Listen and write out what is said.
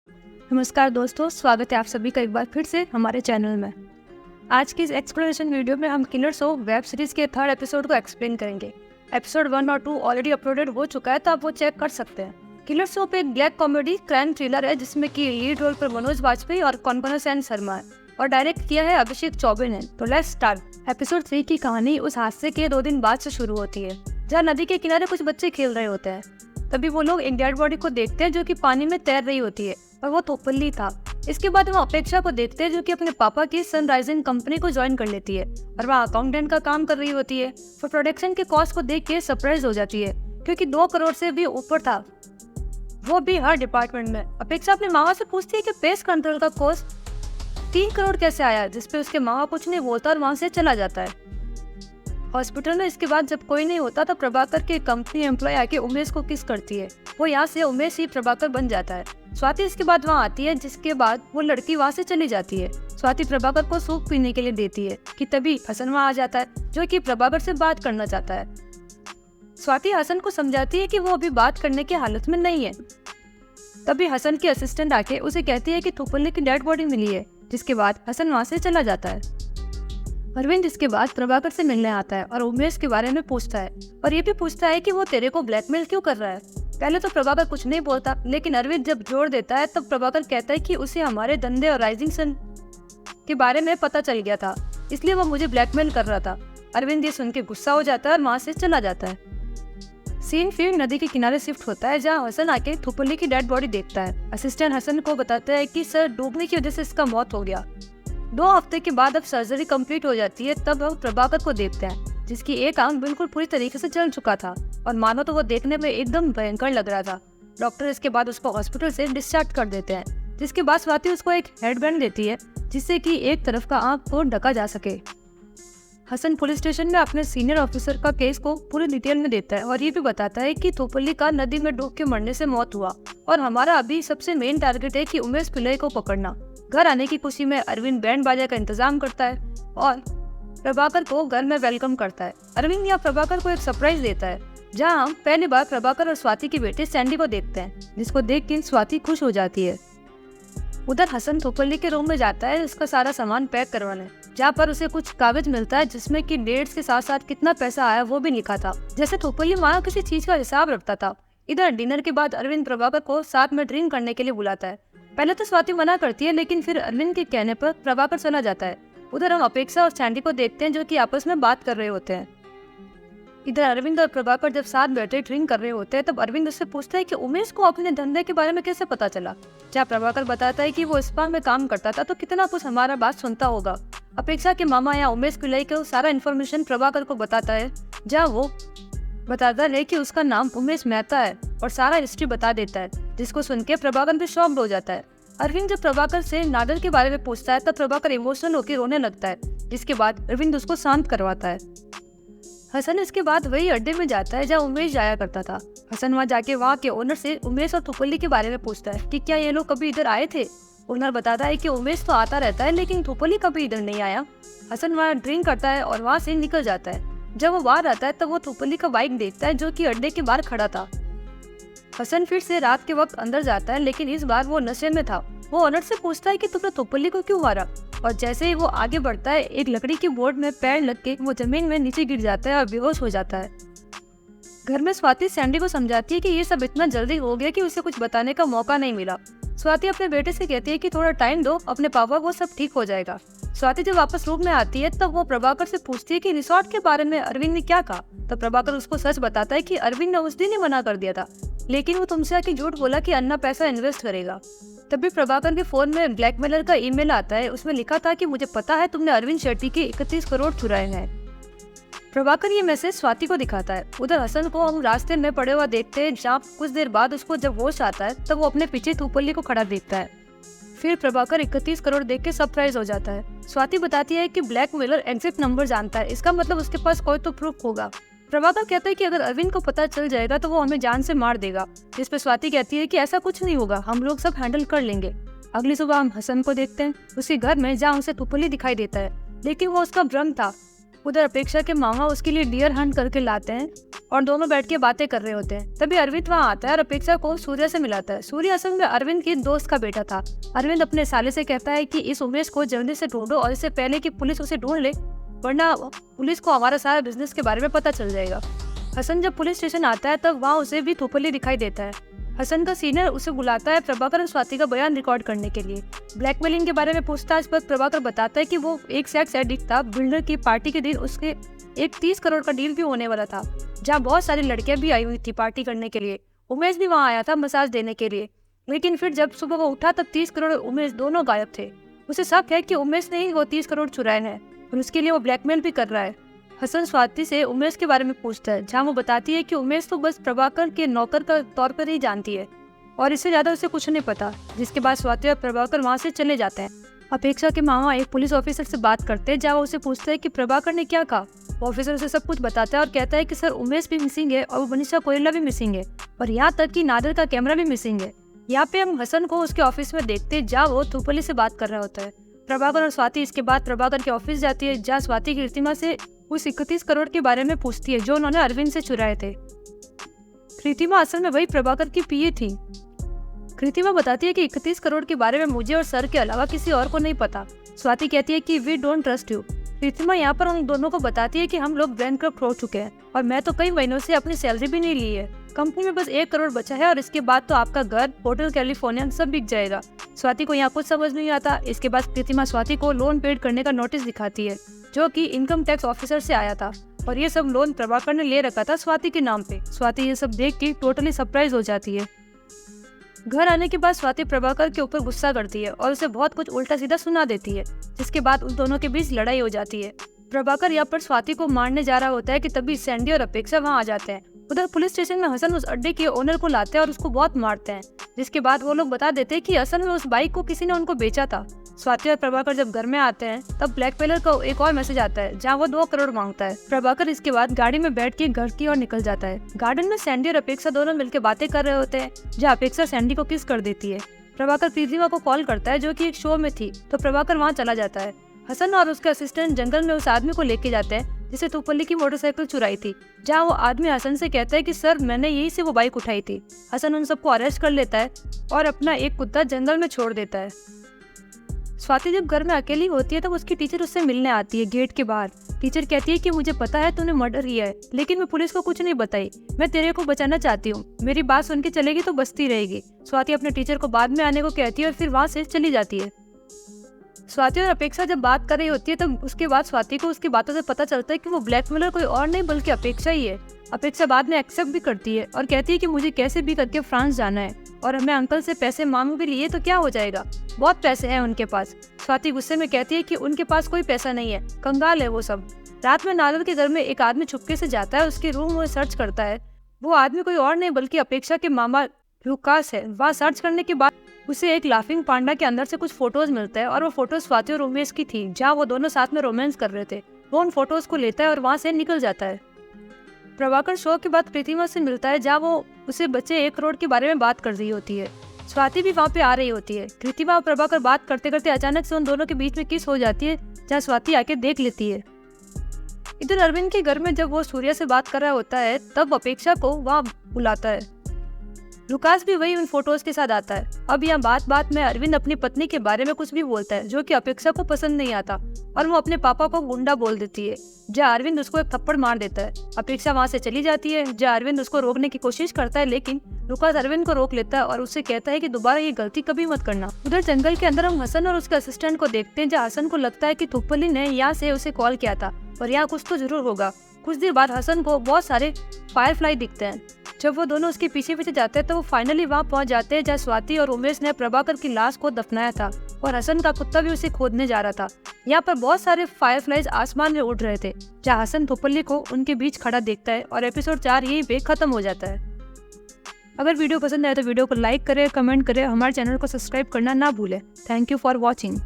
नमस्कार दोस्तों, स्वागत है आप सभी का एक बार फिर से हमारे चैनल में। आज की इस एक्सप्लेनेशन वीडियो में हम किलर शो वेब सीरीज के 3rd एपिसोड को एक्सप्लेन करेंगे। एपिसोड 1 और 2 ऑलरेडी अपलोडेड हो चुका है, तो आप वो चेक कर सकते हैं। किलर शो पे एक ब्लैक कॉमेडी क्राइम थ्रिलर है जिसमें कि लीड रोल पर मनोज वाजपेयी और कॉन्कना सेन शर्मा है और डायरेक्ट किया है अभिषेक चौबे ने। तो लेट्स स्टार्ट। एपिसोड 3 की कहानी उस हादसे के 2 दिन बाद से शुरू होती है जहाँ नदी के किनारे कुछ बच्चे खेल रहे होते हैं। तभी वो लोग एक डेड बॉडी को देखते हैं जो कि पानी में तैर रही होती है और वो थोपल्ली था। इसके बाद वो अपेक्षा को देखते हैं जो कि अपने पापा की सनराइजिंग कंपनी को ज्वाइन कर लेती है और वह अकाउंटेंट का काम कर रही होती है। वो प्रोडक्शन के कॉस्ट को देख के सरप्राइज हो जाती है क्योंकि 2 करोड़ से भी ऊपर था, वो भी हर डिपार्टमेंट में। अपेक्षा अपने मामा से पूछती है कि पेस्ट कंट्रोल का कॉस्ट 3 करोड़ कैसे आया, जिसपे उसके मामा कुछ नहीं बोलता और वहाँ से चला जाता है। हॉस्पिटल में इसके बाद जब कोई नहीं होता तो प्रभाकर के कंपनी एम्प्लॉय आके उमेश को किस करती है। वो यहाँ से उमेश ही प्रभाकर बन जाता है। स्वाति इसके बाद वहाँ आती है, जिसके बाद वो लड़की वहाँ से चली जाती है। स्वाति प्रभाकर को सूप पीने के लिए देती है कि तभी हसन वहाँ आ जाता है जो कि प्रभाकर से बात करना चाहता है। स्वाति हसन को समझाती है कि वो अभी बात करने की हालत में नहीं है। तभी हसन की असिस्टेंट आके उसे कहती है कि थोपल्ली की डेड बॉडी मिली है, जिसके बाद हसन वहाँ से चला जाता है। अरविंद इसके बाद प्रभाकर से मिलने आता है और उमेश के बारे में पूछता है और ये भी पूछता है कि वो तेरे को ब्लैकमेल क्यों कर रहा है। पहले तो प्रभाकर कुछ नहीं बोलता, लेकिन अरविंद जब जोर देता है तब प्रभाकर कहता है कि उसे हमारे धंधे और राइजिंग सन के बारे में पता चल गया था, इसलिए वो मुझे ब्लैकमेल कर रहा था। अरविंद ये सुन के गुस्सा हो जाता है और वहाँ से चला जाता है। सीन फिर नदी के किनारे शिफ्ट होता है जहाँ हसन आके थोपल्ली की डेड बॉडी देखता है। असिस्टेंट हसन को बताता है कि सर डूबने की वजह से इसका मौत हो गया। 2 हफ्ते के बाद अब सर्जरी कंप्लीट हो जाती है। तब हम प्रभाकर को देखते हैं जिसकी एक आंख बिल्कुल पूरी तरीके से जल चुका था और मानो तो वो देखने में एकदम भयंकर लग रहा था। डॉक्टर इसके बाद उसको हॉस्पिटल से डिस्चार्ज कर देते हैं, जिसके बाद स्वाति उसको एक हेडबैंड देती है जिससे कि एक तरफ का आंख को ढका जा सके। हसन पुलिस स्टेशन में अपने सीनियर ऑफिसर का केस को पूरी डिटेल में देता है और ये भी बताता है कि थोपल्ली का नदी में डूब के मरने से मौत हुआ और हमारा अभी सबसे मेन टारगेट है कि उमेश पिल्लई को पकड़ना। घर आने की खुशी में अरविंद बैंड बाजा का इंतजाम करता है और प्रभाकर को घर में वेलकम करता है। अरविंद यहाँ प्रभाकर को एक सरप्राइज देता है जहाँ हम पहली बार प्रभाकर और स्वाति की बेटी सैंडी को देखते हैं, जिसको देख के स्वाति खुश हो जाती है। उधर हसन थोपल्ली के रूम में जाता है उसका सारा सामान पैक करवाने, जहाँ पर उसे कुछ कागज मिलता है जिसमें कि डेट्स के साथ साथ कितना पैसा आया वो भी लिखा था, जैसे थोपल्ली मानो किसी चीज का हिसाब रखता था। इधर डिनर के बाद अरविंद प्रभाकर को साथ में ड्रिंक करने के लिए बुलाता है। पहले तो स्वाति मना करती है, लेकिन फिर अरविंद के कहने पर प्रभाकर चला जाता है। उधर हम अपेक्षा और सैंडी को देखते हैं जो कि आपस में बात कर रहे होते हैं। इधर अरविंद और प्रभाकर जब साथ बैठे ड्रिंक कर रहे होते हैं तब अरविंद उससे पूछता है कि उमेश को अपने धंधे के बारे में कैसे पता चला। जहाँ प्रभाकर बताता है कि वो स्पा में काम करता था तो कितना कुछ हमारा बात सुनता होगा। अपेक्षा के मामा या उमेश पिल्लई को सारा इन्फॉर्मेशन प्रभाकर को बताता है, जहाँ वो बताता है कि उसका नाम उमेश मेहता है और सारा हिस्ट्री बता देता है, जिसको सुन के प्रभाकर भी शॉक्ड हो जाता है। अरविंद जब प्रभाकर से नाडर के बारे में पूछता है तब प्रभाकर इमोशनल होकर रोने लगता है, जिसके बाद अरविंद उसको शांत करवाता है। हसन इसके बाद वही अड्डे में जाता है जहाँ उमेश जाया करता था। हसन वहाँ जाके वहाँ के ओनर से उमेश और थोपल्ली के बारे में पूछता है कि क्या ये लोग कभी इधर आए थे। ओनर बताता है कि उमेश तो आता रहता है लेकिन थोपल्ली कभी इधर नहीं आया। हसन वहाँ ड्रिंक करता है और वहाँ से निकल जाता है। जब वो बाहर आता है तब वो थोपल्ली का बाइक देखता है जो कि अड्डे के बाहर खड़ा था। हसन फिर से रात के वक्त अंदर जाता है, लेकिन इस बार वो नशे में था। वो ओनर से पूछता है कि तुमने थोपल्ली को क्यों मारा, और जैसे ही वो आगे बढ़ता है एक लकड़ी की बोर्ड में पैर लग के वो जमीन में नीचे गिर जाता है और बेहोश हो जाता है। घर में स्वाति सैंडी को समझाती है कि ये सब इतना जल्दी हो गया कि उसे कुछ बताने का मौका नहीं मिला। स्वाति अपने बेटे से कहती है कि थोड़ा टाइम दो अपने पापा को, सब ठीक हो जाएगा। स्वाति जब वापस रूम में आती है तब वो प्रभाकर से पूछती है कि रिसोर्ट के बारे में अरविंद ने क्या कहा। तो प्रभाकर उसको सच बताता है कि अरविंद ने उस दिन ही मना कर दिया था, लेकिन वो तुमसे आके झूठ बोला कि अन्ना पैसा इन्वेस्ट करेगा। तभी प्रभाकर के फोन में ब्लैकमेलर का ईमेल आता है। उसमें लिखा था कि मुझे पता है तुमने अरविंद शेट्टी के 31 करोड़ चुराए हैं। प्रभाकर ये मैसेज स्वाति को दिखाता है। उधर हसन को हम रास्ते में पड़े हुआ देखते हैं, जहाँ कुछ देर बाद उसको जब होश आता है तब वो अपने पीछे थोपल्ली को खड़ा देखता है। फिर प्रभाकर 31 करोड़ देख के सरप्राइज हो जाता है। स्वाति बताती है कि ब्लैकमेलर एग्जिट नंबर जानता है, इसका मतलब उसके पास कोई तो प्रूफ होगा। प्रभाकर कहता है कि अगर अरविंद को पता चल जाएगा तो वो हमें जान से मार देगा, जिस पे स्वाति कहती है कि ऐसा कुछ नहीं होगा, हम लोग सब हैंडल कर लेंगे। अगली सुबह हम हसन को देखते हैं उसके घर में, जहाँ उसे थोपल्ली दिखाई देता है, लेकिन वो उसका भ्रम था। उधर अपेक्षा के मामा उसके लिए डियर हंट करके लाते हैं और दोनों बैठ के बातें कर रहे होते हैं। तभी अरविंद वहाँ आता है और अपेक्षा को सूर्य से मिलाता है। सूर्य असल में अरविंद की दोस्त का बेटा था। अरविंद अपने साले से कहता है कि इस उमेश को जल्दी से ढूंढो और इससे पहले कि पुलिस उसे ढूंढ ले, वरना पुलिस को हमारा सारा बिजनेस के बारे में पता चल जाएगा। हसन जब पुलिस स्टेशन आता है तब वहाँ उसे भी थोपली दिखाई देता है। हसन का सीनियर उसे बुलाता है प्रभाकर और स्वाति का बयान रिकॉर्ड करने के लिए। ब्लैकमेलिंग के बारे में पूछताछ पर प्रभाकर बताता है कि वो एक सेक्स एडिक्ट था। बिल्डर की पार्टी के दिन उसके एक 30 करोड़ का डील भी होने वाला था, जहाँ बहुत सारी लड़कियां भी आई हुई थी पार्टी करने के लिए। उमेश भी वहाँ आया था मसाज देने के लिए, लेकिन फिर जब सुबह वो उठा तब 30 करोड़ और उमेश दोनों गायब थे। उसे शक है कि उमेश ने ही वो 30 करोड़ चुराए हैं और उसके लिए वो ब्लैकमेल भी कर रहा है। हसन स्वाति से उमेश के बारे में पूछता है, जहाँ वो बताती है कि उमेश तो बस प्रभाकर के नौकर का तौर पर ही जानती है और इससे ज्यादा उसे कुछ नहीं पता। जिसके बाद स्वाति और प्रभाकर वहाँ से चले जाते हैं। अपेक्षा के मामा एक पुलिस ऑफिसर से बात करते हैं, जहाँ वो उसे पूछते हैं कि प्रभाकर ने क्या कहा। ऑफिसर उसे सब कुछ बताता है और कहता है कि सर उमेश भी मिसिंग है और मनीषा कोयला भी मिसिंग है और यहाँ तक कि नादर का कैमरा भी मिसिंग है। यहाँ पे हम हसन को उसके ऑफिस में देखते हैं, जहाँ वो थोपली से बात कर रहा होता है। प्रभाकर और स्वाति इसके बाद प्रभाकर के ऑफिस जाती है, जहाँ स्वाति कीर्तिमा से उस 31 करोड़ के बारे में पूछती है जो उन्होंने अरविंद से चुराए थे। कीर्तिमा असल में वही प्रभाकर की पीए थी। कीर्तिमा बताती है कि 31 करोड़ के बारे में मुझे और सर के अलावा किसी और को नहीं पता। स्वाति कहती है कि we don't trust you. Kirtima यहाँ पर उन दोनों को बताती है कि हम लोग बैंकक्रप्ट हो चुके हैं और मैं तो कई महीनों से अपनी सैलरी भी नहीं ली है। कंपनी में बस 1 करोड़ बचा है और इसके बाद तो आपका घर, होटल, कैलिफोर्निया सब बिक जाएगा। स्वाति को यहाँ कुछ समझ नहीं आता। इसके बाद कीर्तिमा स्वाति को लोन पेड करने का नोटिस दिखाती है, जो कि इनकम टैक्स ऑफिसर से आया था और ये सब लोन प्रभाकर ने ले रखा था स्वाति के नाम पे। स्वाति ये सब देख के टोटली सरप्राइज हो जाती है। घर आने के बाद स्वाति प्रभाकर के ऊपर गुस्सा करती है और उसे बहुत कुछ उल्टा सीधा सुना देती है, जिसके बाद उन दोनों के बीच लड़ाई हो जाती है। प्रभाकर यहाँ पर स्वाति को मारने जा रहा होता है कि तभी सैंडी और अपेक्षा वहाँ आ जाते हैं। उधर पुलिस स्टेशन में हसन उस अड्डे के ओनर को लाते हैं और उसको बहुत मारते हैं, जिसके बाद वो लोग बता देते हैं कि असल में उस बाइक को किसी ने उनको बेचा था। स्वाति और प्रभाकर जब घर में आते हैं तब ब्लैकमेलर का एक और मैसेज आता है, जहाँ वो 2 करोड़ मांगता है। प्रभाकर इसके बाद गाड़ी में बैठ के घर की ओर निकल जाता है। गार्डन में सैंडी और अपेक्षा दोनों मिलकर बातें कर रहे होते हैं, जहाँ अपेक्षा सैंडी को किस कर देती है। प्रभाकर कीर्तिमा को कॉल करता है, जो कि एक शो में थी, तो प्रभाकर वहाँ चला जाता है। हसन और उसके असिस्टेंट जंगल में उस आदमी को लेके जाते हैं जिसे थोपली की मोटरसाइकिल चुराई थी, जहाँ वो आदमी हसन से कहता है कि सर मैंने यही से वो बाइक उठाई थी। हसन उन सबको अरेस्ट कर लेता है और अपना एक कुत्ता जंगल में छोड़ देता है। स्वाति जब घर में अकेली होती है तब उसकी टीचर उससे मिलने आती है गेट के बाहर। टीचर कहती है कि मुझे पता है तूने मर्डर किया है, लेकिन मैं पुलिस को कुछ नहीं बताई। मैं तेरे को बचाना चाहती हूँ, मेरी बात सुन के चलेगी तो बचती रहेगी। स्वाति अपने टीचर को बाद में आने को कहती है और फिर वहाँ से चली जाती है। स्वाति और अपेक्षा जब बात कर रही होती है तब उसके बाद स्वाति को उसकी बातों से पता चलता है कि वो ब्लैकमेलर कोई और नहीं बल्कि अपेक्षा ही है। अपेक्षा बाद में एक्सेप्ट भी करती है और कहती है कि मुझे कैसे भी करके फ्रांस जाना है और मैं अंकल से पैसे मांग भी लिए तो क्या हो जाएगा, बहुत पैसे हैं उनके पास। स्वाति गुस्से में कहती है कि उनके पास कोई पैसा नहीं है, कंगाल है वो सब। रात में नादर के घर में एक आदमी छुपके से जाता है, उसके रूम में सर्च करता है। वो आदमी कोई और नहीं बल्कि अपेक्षा के मामा लुकास है। वहाँ सर्च करने के बाद उसे एक लाफिंग पांडा के अंदर से कुछ फोटोज मिलता है और वो फोटोज स्वाति और उमेश की थी, जहाँ वो दोनों साथ में रोमांस कर रहे थे। वो उन फोटोज को लेता है और वहाँ से निकल जाता है। प्रभाकर शो के बाद कीर्तिमा से मिलता है, जहाँ वो उसे बचे 1 करोड़ के बारे में बात कर रही होती है। स्वाति भी वहाँ पे आ रही होती है। कीर्तिमा और प्रभाकर बात करते करते अचानक से उन दोनों के बीच में किस हो जाती है, जहाँ स्वाति आके देख लेती है। इधर अरविंद के घर में जब वो सूर्या से बात कर रहा होता है तब अपेक्षा को वहाँ बुलाता है। लुकास भी वही उन फोटोज के साथ आता है। अब यहाँ बात बात में अरविंद अपनी पत्नी के बारे में कुछ भी बोलता है, जो कि अपेक्षा को पसंद नहीं आता और वो अपने पापा को गुंडा बोल देती है, जहाँ अरविंद उसको एक थप्पड़ मार देता है। अपेक्षा वहाँ से चली जाती है, जहाँ अरविंद उसको रोकने की कोशिश करता है, लेकिन लुकास अरविंद को रोक लेता है और उससे कहता है कि दोबारा ये गलती कभी मत करना। उधर जंगल के अंदर हम हसन और उसके असिस्टेंट को देखते हैं, जहाँ हसन को लगता है कि थोपली ने यहाँ से उसे कॉल किया था और यहाँ कुछ तो जरूर होगा। कुछ देर बाद हसन को बहुत सारे फायरफ्लाई दिखते हैं। जब वो दोनों उसके पीछे पीछे जाते हैं तो वो फाइनली वहाँ पहुँच जाते हैं, जहाँ स्वाति और उमेश ने प्रभाकर की लाश को दफनाया था और हसन का कुत्ता भी उसे खोदने जा रहा था। यहाँ पर बहुत सारे फायरफ्लाइज आसमान में उड़ रहे थे, जहाँ हसन थोपली को उनके बीच खड़ा देखता है और एपिसोड 4 यहीं पे खत्म हो जाता है। अगर वीडियो पसंद आए तो वीडियो को लाइक करें, कमेंट करें, हमारे चैनल को सब्सक्राइब करना ना भूलें। Thank you for watching.